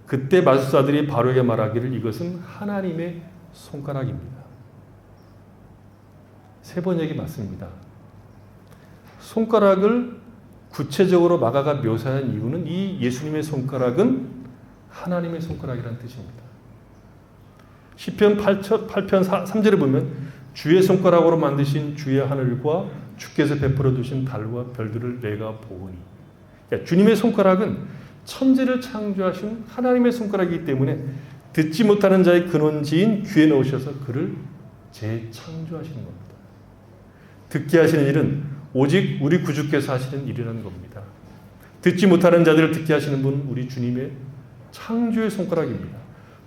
그때 마술사들이 바로에게 말하기를 이것은 하나님의 손가락입니다. 세 번역이 맞습니다. 손가락을 구체적으로 마가가 묘사한 이유는 이 예수님의 손가락은 하나님의 손가락이라는 뜻입니다. 시편 8편 3절에 보면 주의 손가락으로 만드신 주의 하늘과 주께서 베풀어 두신 달과 별들을 내가 보으니. 그러니까 주님의 손가락은 천지를 창조하신 하나님의 손가락이기 때문에 듣지 못하는 자의 근원지인 귀에 넣으셔서 그를 재창조하시는 겁니다. 듣게 하시는 일은 오직 우리 구주께서 하시는 일이라는 겁니다. 듣지 못하는 자들을 듣게 하시는 분은 우리 주님의 창조의 손가락입니다.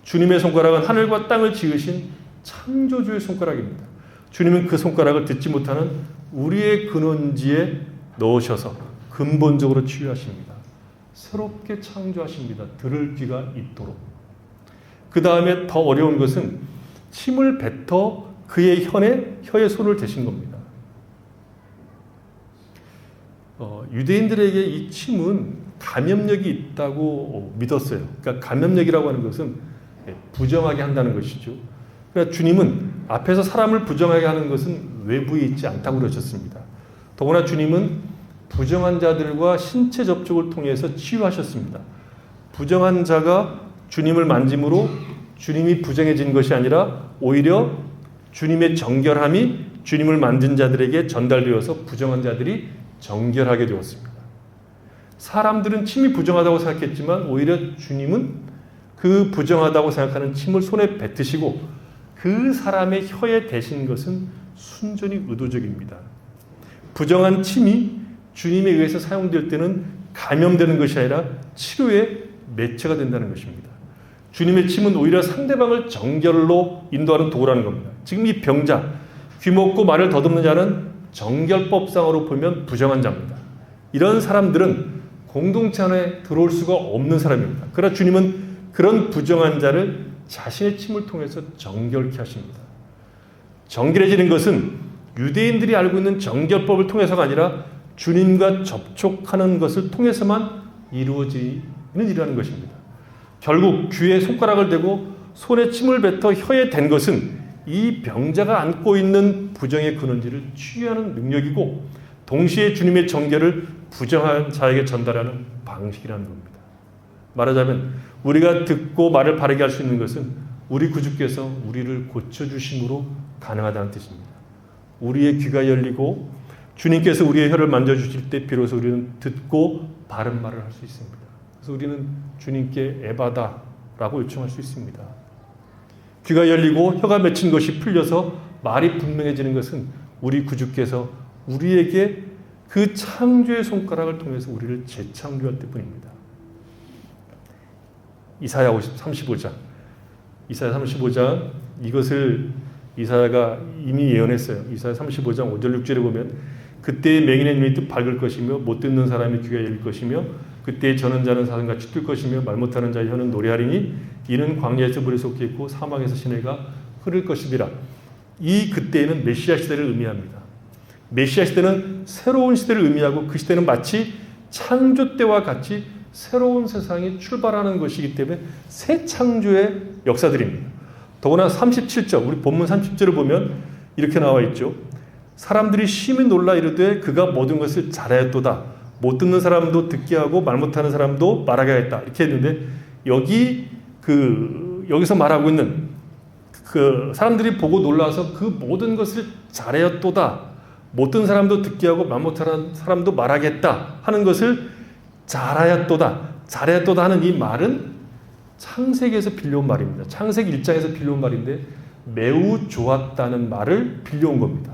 주님의 손가락은 하늘과 땅을 지으신 창조주의 손가락입니다. 주님은 그 손가락을 듣지 못하는 우리의 근원지에 넣으셔서 근본적으로 치유하십니다. 새롭게 창조하십니다. 들을 귀가 있도록. 그 다음에 더 어려운 것은 침을 뱉어 그의 혀에 손을 대신 겁니다. 유대인들에게 이 침은 감염력이 있다고 믿었어요. 그러니까 감염력이라고 하는 것은 부정하게 한다는 것이죠. 그러니까 주님은 앞에서 사람을 부정하게 하는 것은 외부에 있지 않다고 그러셨습니다. 더구나 주님은 부정한 자들과 신체 접촉을 통해서 치유하셨습니다. 부정한 자가 주님을 만짐으로 주님이 부정해진 것이 아니라 오히려 주님의 정결함이 주님을 만진 자들에게 전달되어서 부정한 자들이 정결하게 되었습니다. 사람들은 침이 부정하다고 생각했지만 오히려 주님은 그 부정하다고 생각하는 침을 손에 뱉으시고 그 사람의 혀에 대신 것은 순전히 의도적입니다. 부정한 침이 주님에 의해서 사용될 때는 감염되는 것이 아니라 치료의 매체가 된다는 것입니다. 주님의 침은 오히려 상대방을 정결로 인도하는 도구라는 겁니다. 지금 이 병자, 귀먹고 말을 더듬는 자는 정결법상으로 보면 부정한 자입니다. 이런 사람들은 공동체 안에 들어올 수가 없는 사람입니다. 그러나 주님은 그런 부정한 자를 자신의 침을 통해서 정결케 하십니다. 정결해지는 것은 유대인들이 알고 있는 정결법을 통해서가 아니라 주님과 접촉하는 것을 통해서만 이루어지는 일이라는 것입니다. 결국 귀에 손가락을 대고 손에 침을 뱉어 혀에 댄 것은 이 병자가 안고 있는 부정의 근원지를 치유하는 능력이고 동시에 주님의 정결을 부정한 자에게 전달하는 방식이라는 겁니다. 말하자면 우리가 듣고 말을 바르게 할 수 있는 것은 우리 구주께서 우리를 고쳐주심으로 가능하다는 뜻입니다. 우리의 귀가 열리고 주님께서 우리의 혀를 만져주실 때 비로소 우리는 듣고 바른 말을 할 수 있습니다. 그래서 우리는 주님께 에바다라고 요청할 수 있습니다. 귀가 열리고 혀가 맺힌 것이 풀려서 말이 분명해지는 것은 우리 구주께서 우리에게 그 창조의 손가락을 통해서 우리를 재창조할 때뿐입니다. 이사야 35장 이것을 이사야가 이미 예언했어요. 이사야 35장 5절 6절에 보면 그때의 맹인의 눈이 뜻 밝을 것이며 못 듣는 사람의 귀가 열릴 것이며 그때 저는 자는 사슴같이 뛸 것이며 말 못하는 자의 혀는 노래하리니 이는 광야에서 물이 솟겠고 사막에서 시내가 흐를 것이리라. 이 그때에는 메시아 시대를 의미합니다. 메시아 시대는 새로운 시대를 의미하고 그 시대는 마치 창조 때와 같이 새로운 세상이 출발하는 것이기 때문에 새 창조의 역사들입니다. 더구나 37절, 우리 본문 30절을 보면 이렇게 나와 있죠. 사람들이 심히 놀라 이르되 그가 모든 것을 잘하였도다. 못 듣는 사람도 듣게 하고 말 못하는 사람도 말하게 하였다. 이렇게 했는데 여기서 말하고 있는 그 사람들이 보고 놀라서 그 모든 것을 잘하였도다. 못 듣는 사람도 듣게 하고 말 못하는 사람도 말하겠다 하는 것을 잘하였도다. 잘하였도다 하는 이 말은 창세기에서 빌려온 말입니다. 창세기 1장에서 빌려온 말인데 매우 좋았다는 말을 빌려온 겁니다.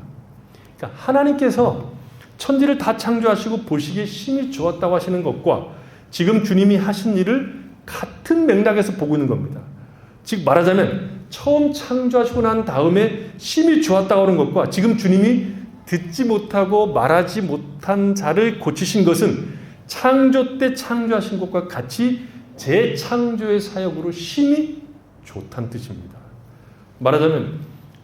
그러니까 하나님께서 천지를 다 창조하시고 보시기에 심히 좋았다고 하시는 것과 지금 주님이 하신 일을 같은 맥락에서 보고 있는 겁니다. 즉 말하자면 처음 창조하시고 난 다음에 심히 좋았다고 하는 것과 지금 주님이 듣지 못하고 말하지 못한 자를 고치신 것은 창조 때 창조하신 것과 같이 재창조의 사역으로 심히 좋다는 뜻입니다. 말하자면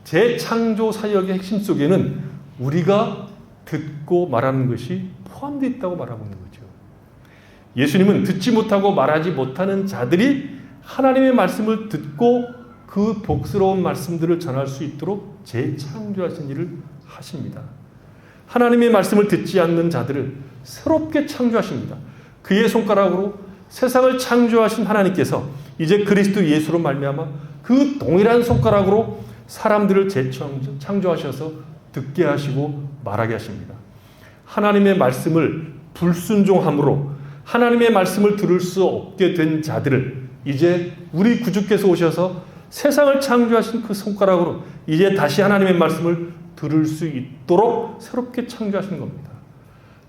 재창조 사역의 핵심 속에는 우리가 듣고 말하는 것이 포함되어 있다고 말하고 있는 거죠. 예수님은 듣지 못하고 말하지 못하는 자들이 하나님의 말씀을 듣고 그 복스러운 말씀들을 전할 수 있도록 재창조하신 일을 하십니다. 하나님의 말씀을 듣지 않는 자들을 새롭게 창조하십니다. 그의 손가락으로 세상을 창조하신 하나님께서 이제 그리스도 예수로 말미암아 그 동일한 손가락으로 사람들을 재창조하셔서 듣게 하시고 말하게 하십니다. 하나님의 말씀을 불순종함으로 하나님의 말씀을 들을 수 없게 된 자들을 이제 우리 구주께서 오셔서 세상을 창조하신 그 손가락으로 이제 다시 하나님의 말씀을 들을 수 있도록 새롭게 창조하신 겁니다.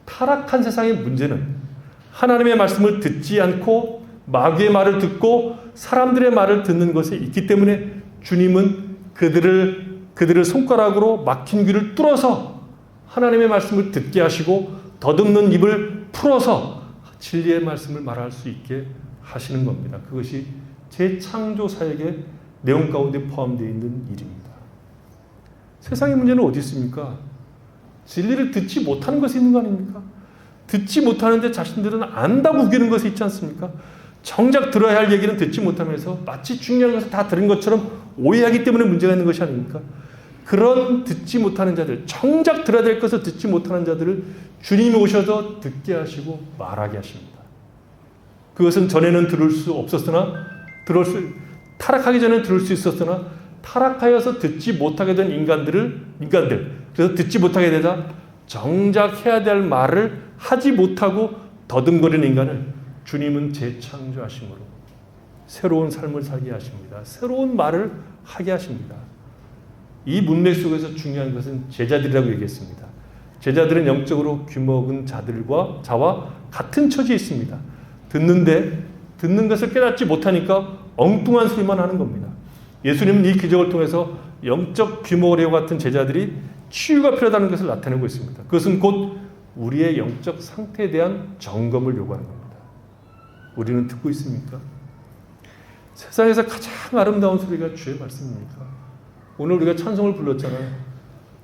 타락한 세상의 문제는 하나님의 말씀을 듣지 않고 마귀의 말을 듣고 사람들의 말을 듣는 것에 있기 때문에 주님은 그들을 손가락으로 막힌 귀를 뚫어서 하나님의 말씀을 듣게 하시고 더듬는 입을 풀어서 진리의 말씀을 말할 수 있게 하시는 겁니다. 그것이 재창조 사역의 내용 가운데 포함되어 있는 일입니다. 세상의 문제는 어디 있습니까? 진리를 듣지 못하는 것이 있는 거 아닙니까? 듣지 못하는데 자신들은 안다고 우기는 것이 있지 않습니까? 정작 들어야 할 얘기는 듣지 못하면서 마치 중요한 것을 다 들은 것처럼 오해하기 때문에 문제가 있는 것이 아닙니까? 그런 듣지 못하는 자들, 정작 들어야 될 것을 듣지 못하는 자들을 주님이 오셔서 듣게 하시고 말하게 하십니다. 그것은 전에는 들을 수 없었으나 타락하기 전에 들을 수 있었으나 타락하여서 듣지 못하게 된 인간들 그래서 듣지 못하게 되다 정작 해야 될 말을 하지 못하고 더듬거리는 인간을 주님은 재창조하심으로 새로운 삶을 살게 하십니다. 새로운 말을 하게 하십니다. 이 문맥 속에서 중요한 것은 제자들이라고 얘기했습니다. 제자들은 영적으로 귀먹은 자와 같은 처지에 있습니다. 듣는 것을 깨닫지 못하니까 엉뚱한 소리만 하는 겁니다. 예수님은 이 기적을 통해서 영적 귀머거리와 같은 제자들이 치유가 필요하다는 것을 나타내고 있습니다. 그것은 곧 우리의 영적 상태에 대한 점검을 요구하는 겁니다. 우리는 듣고 있습니까? 세상에서 가장 아름다운 소리가 주의 말씀입니까? 오늘 우리가 찬송을 불렀잖아요.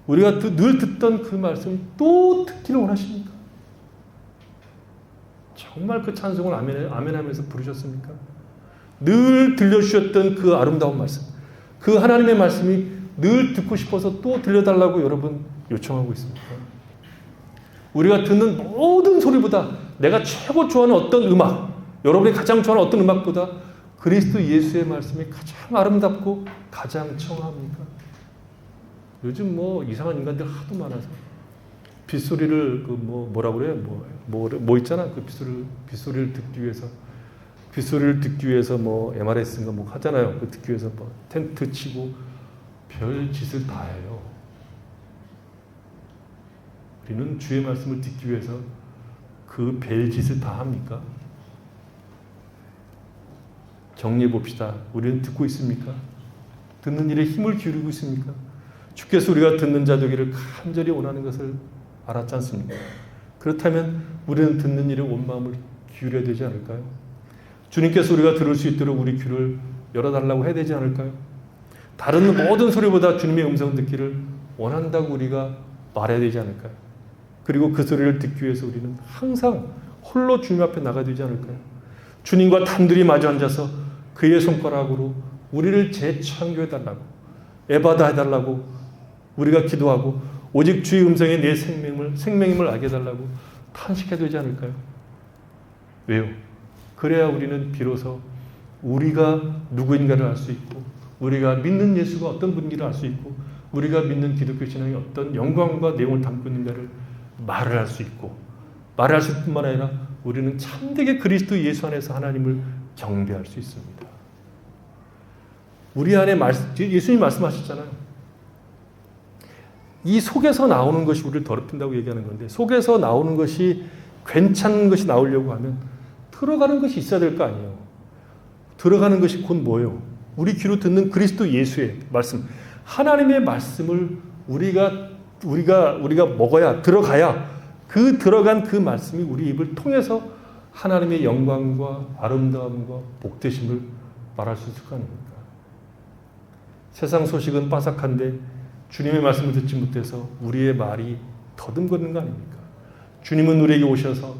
우리가 늘 듣던 그 말씀 또 듣기를 원하십니까? 정말 그 찬송을 아멘하면서 부르셨습니까? 늘 들려주셨던 그 아름다운 말씀, 그 하나님의 말씀이 늘 듣고 싶어서 또 들려달라고 여러분 요청하고 있습니까? 우리가 듣는 모든 소리보다 내가 최고 좋아하는 어떤 음악, 여러분이 가장 좋아하는 어떤 음악보다 그리스도 예수의 말씀이 가장 아름답고 가장 청합니까? 요즘 이상한 인간들 하도 많아서 빗소리를 뭐라 그래요? 뭐 있잖아. 그 빗소리를 듣기 위해서 MRS인가 하잖아요. 그 듣기 위해서 텐트 치고 별 짓을 다 해요. 우리는 주의 말씀을 듣기 위해서 그 별 짓을 다 합니까? 정리해 봅시다. 우리는 듣고 있습니까? 듣는 일에 힘을 기울이고 있습니까? 주께서 우리가 듣는 자 되기를 간절히 원하는 것을 알았지 않습니까? 그렇다면 우리는 듣는 일에 온 마음을 기울여야 되지 않을까요? 주님께서 우리가 들을 수 있도록 우리 귀를 열어달라고 해야 되지 않을까요? 다른 모든 소리보다 주님의 음성을 듣기를 원한다고 우리가 말해야 되지 않을까요? 그리고 그 소리를 듣기 위해서 우리는 항상 홀로 주님 앞에 나가야 되지 않을까요? 주님과 단둘이 마주 앉아서 그의 손가락으로 우리를 재창조해달라고, 에바다 해달라고 우리가 기도하고 오직 주의 음성에 내 생명임을 알게 해달라고 탄식해야 되지 않을까요? 왜요? 그래야 우리는 비로소 우리가 누구인가를 알 수 있고, 우리가 믿는 예수가 어떤 분인지를 알 수 있고, 우리가 믿는 기독교 신앙이 어떤 영광과 내용을 담고 있는가를 말을 할 수 있고, 말을 할 수 있을 뿐만 아니라 우리는 참되게 그리스도 예수 안에서 하나님을 경배할 수 있습니다. 우리 안에 예수님이 말씀하셨잖아요. 이 속에서 나오는 것이 우리를 더럽힌다고 얘기하는 건데, 속에서 나오는 것이 괜찮은 것이 나오려고 하면 들어가는 것이 있어야 될 거 아니에요. 들어가는 것이 곧 뭐예요? 우리 귀로 듣는 그리스도 예수의 말씀, 하나님의 말씀을 우리가 먹어야, 들어가야 그 들어간 그 말씀이 우리 입을 통해서 하나님의 영광과 아름다움과 복되심을 말할 수 있을 거 아닙니까? 세상 소식은 빠삭한데 주님의 말씀을 듣지 못해서 우리의 말이 더듬거리는 거 아닙니까? 주님은 우리에게 오셔서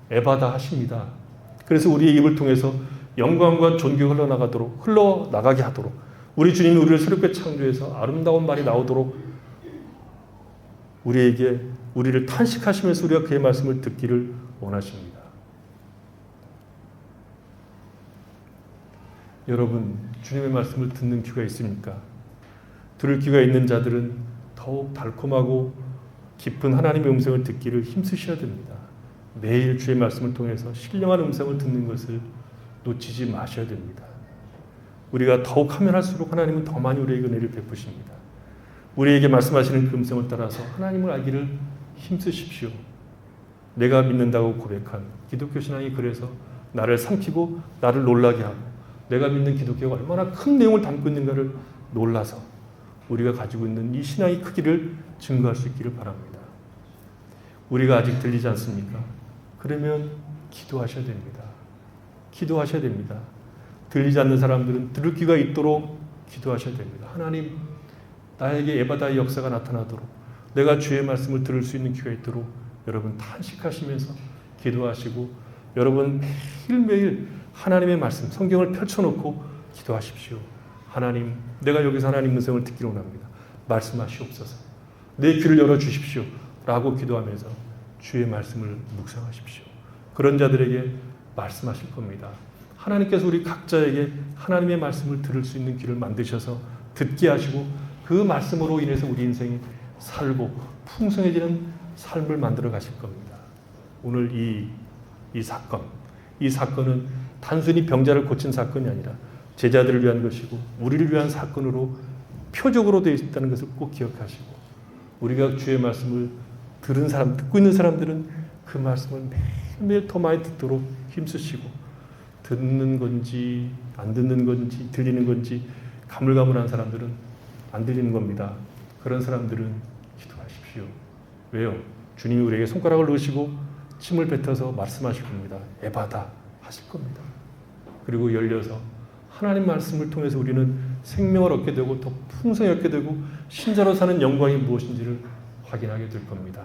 에바다 하십니다. 그래서 우리의 입을 통해서 영광과 존귀가 흘러나가게 하도록, 우리 주님이 우리를 새롭게 창조해서 아름다운 말이 나오도록 우리를 탄식하시면서 우리가 그의 말씀을 듣기를 원하십니다. 여러분, 주님의 말씀을 듣는 귀가 있습니까? 들을 귀가 있는 자들은 더욱 달콤하고 깊은 하나님의 음성을 듣기를 힘쓰셔야 됩니다. 매일 주의 말씀을 통해서 신령한 음성을 듣는 것을 놓치지 마셔야 됩니다. 우리가 더욱 하면 할수록 하나님은 더 많이 우리에게 은혜를 베푸십니다. 우리에게 말씀하시는 그 음성을 따라서 하나님을 알기를 힘쓰십시오. 내가 믿는다고 고백한 기독교 신앙이 그래서 나를 삼키고 나를 놀라게 하고, 내가 믿는 기독교가 얼마나 큰 내용을 담고 있는가를 놀라서 우리가 가지고 있는 이 신앙의 크기를 증거할 수 있기를 바랍니다. 우리가 아직 들리지 않습니까? 그러면 기도하셔야 됩니다. 기도하셔야 됩니다. 들리지 않는 사람들은 들을 귀가 있도록 기도하셔야 됩니다. 하나님, 나에게 에바다의 역사가 나타나도록, 내가 주의 말씀을 들을 수 있는 귀가 있도록 여러분 탄식하시면서 기도하시고, 여러분 매일매일 하나님의 말씀, 성경을 펼쳐놓고 기도하십시오. 하나님, 내가 여기서 하나님 음성을 듣기를 원합니다. 말씀하시옵소서. 내 귀를 열어주십시오. 라고 기도하면서 주의 말씀을 묵상하십시오. 그런 자들에게 말씀하실 겁니다. 하나님께서 우리 각자에게 하나님의 말씀을 들을 수 있는 귀를 만드셔서 듣게 하시고, 그 말씀으로 인해서 우리 인생이 살고 풍성해지는 삶을 만들어 가실 겁니다. 오늘 이 사건은 단순히 병자를 고친 사건이 아니라 제자들을 위한 것이고 우리를 위한 사건으로 표적으로 되어 있다는 것을 꼭 기억하시고, 우리가 주의 말씀을 듣고 있는 사람들은 그 말씀을 매일매일 더 많이 듣도록 힘쓰시고, 듣는 건지 안 듣는 건지 들리는 건지 가물가물한 사람들은 안 들리는 겁니다. 그런 사람들은 기도하십시오. 왜요? 주님이 우리에게 손가락을 넣으시고 침을 뱉어서 말씀하실 겁니다. 에바다 하실 겁니다. 그리고 열려서 하나님 말씀을 통해서 우리는 생명을 얻게 되고 더 풍성히 얻게 되고 신자로 사는 영광이 무엇인지를 확인하게 될 겁니다.